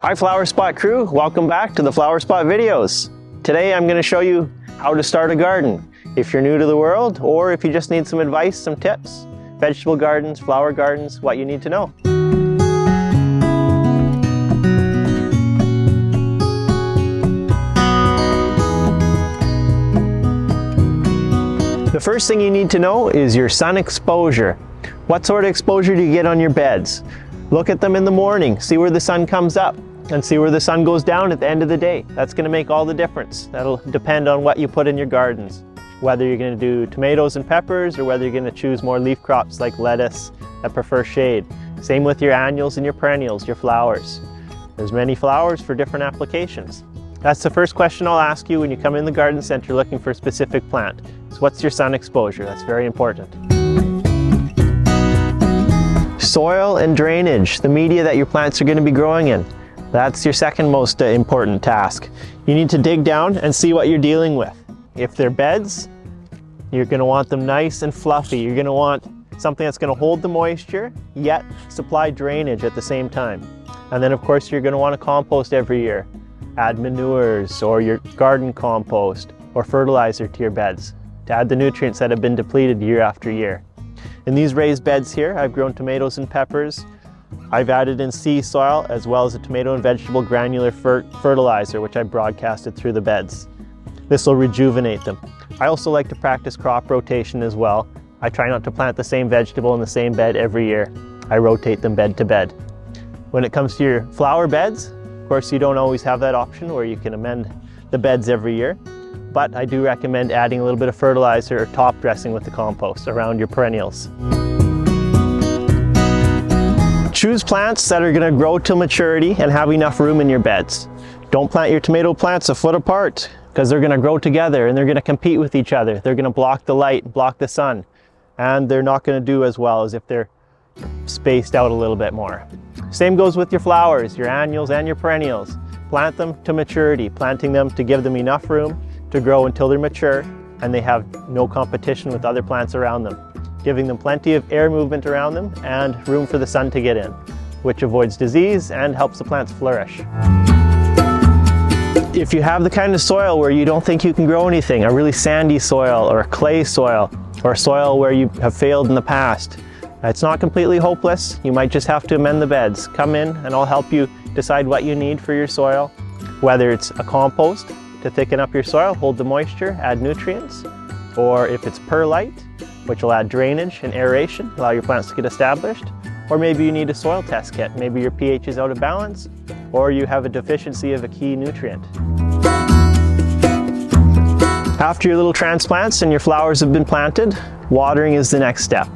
Hi Flower Spot crew, welcome back to the Flower Spot videos. Today I'm going to show you how to start a garden. If you're new to the world or if you just need some advice, some tips, vegetable gardens, flower gardens, what you need to know. The first thing you need to know is your sun exposure. What sort of exposure do you get on your beds? Look at them in the morning, see where the sun comes up, and see where the sun goes down at the end of the day. That's going to make all the difference. That'll depend on what you put in your gardens. Whether you're going to do tomatoes and peppers or whether you're going to choose more leaf crops like lettuce that prefer shade. Same with your annuals and your perennials, your flowers. There's many flowers for different applications. That's the first question I'll ask you when you come in the garden center looking for a specific plant. So what's your sun exposure? That's very important. Soil and drainage, the media that your plants are going to be growing in. That's your second most important task. You need to dig down and see what you're dealing with. If they're beds, you're going to want them nice and fluffy. You're going to want something that's going to hold the moisture, yet supply drainage at the same time. And then of course you're going to want to compost every year. Add manures or your garden compost or fertilizer to your beds to add the nutrients that have been depleted year after year. In these raised beds here, I've grown tomatoes and peppers. I've added in sea soil as well as a tomato and vegetable granular fertilizer, which I broadcasted through the beds. This will rejuvenate them. I also like to practice crop rotation as well. I try not to plant the same vegetable in the same bed every year. I rotate them bed to bed. When it comes to your flower beds, of course you don't always have that option where you can amend the beds every year, but I do recommend adding a little bit of fertilizer or top dressing with the compost around your perennials. Choose plants that are going to grow till maturity and have enough room in your beds. Don't plant your tomato plants a foot apart because they're going to grow together and they're going to compete with each other. They're going to block the light, block the sun, and they're not going to do as well as if they're spaced out a little bit more. Same goes with your flowers, your annuals and your perennials. Plant them to maturity, planting them to give them enough room to grow until they're mature and they have no competition with other plants around them. Giving them plenty of air movement around them and room for the sun to get in, which avoids disease and helps the plants flourish. If you have the kind of soil where you don't think you can grow anything, a really sandy soil or a clay soil or a soil where you have failed in the past, it's not completely hopeless. You might just have to amend the beds. Come in and I'll help you decide what you need for your soil, whether it's a compost to thicken up your soil, hold the moisture, add nutrients, or if it's perlite, which will add drainage and aeration, allow your plants to get established. Or maybe you need a soil test kit. Maybe your pH is out of balance, or you have a deficiency of a key nutrient. After your little transplants and your flowers have been planted, watering is the next step.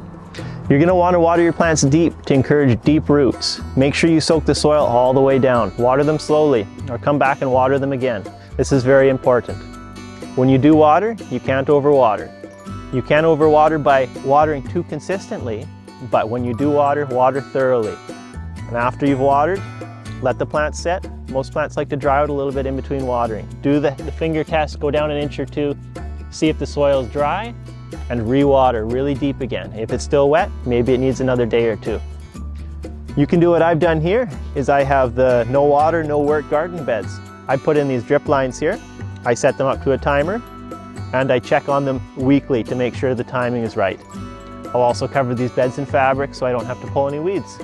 You're going to want to water your plants deep to encourage deep roots. Make sure you soak the soil all the way down. Water them slowly, or come back and water them again. This is very important. When you do water, you can't overwater. You can overwater by watering too consistently, but when you do water, water thoroughly. And after you've watered, let the plant sit. Most plants like to dry out a little bit in between watering. Do the finger test, go down an inch or two, see if the soil is dry, and re-water really deep again. If it's still wet, maybe it needs another day or two. You can do what I've done here, is I have the no water, no work garden beds. I put in these drip lines here. I set them up to a timer, and I check on them weekly to make sure the timing is right. I'll also cover these beds in fabric so I don't have to pull any weeds.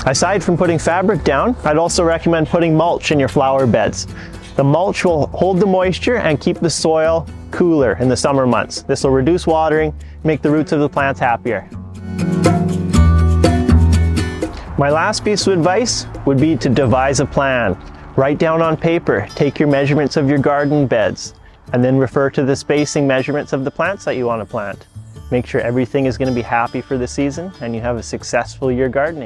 Aside from putting fabric down, I'd also recommend putting mulch in your flower beds. The mulch will hold the moisture and keep the soil cooler in the summer months. This will reduce watering, make the roots of the plants happier. My last piece of advice would be to devise a plan. Write down on paper, take your measurements of your garden beds, and then refer to the spacing measurements of the plants that you want to plant. Make sure everything is going to be happy for the season and you have a successful year gardening.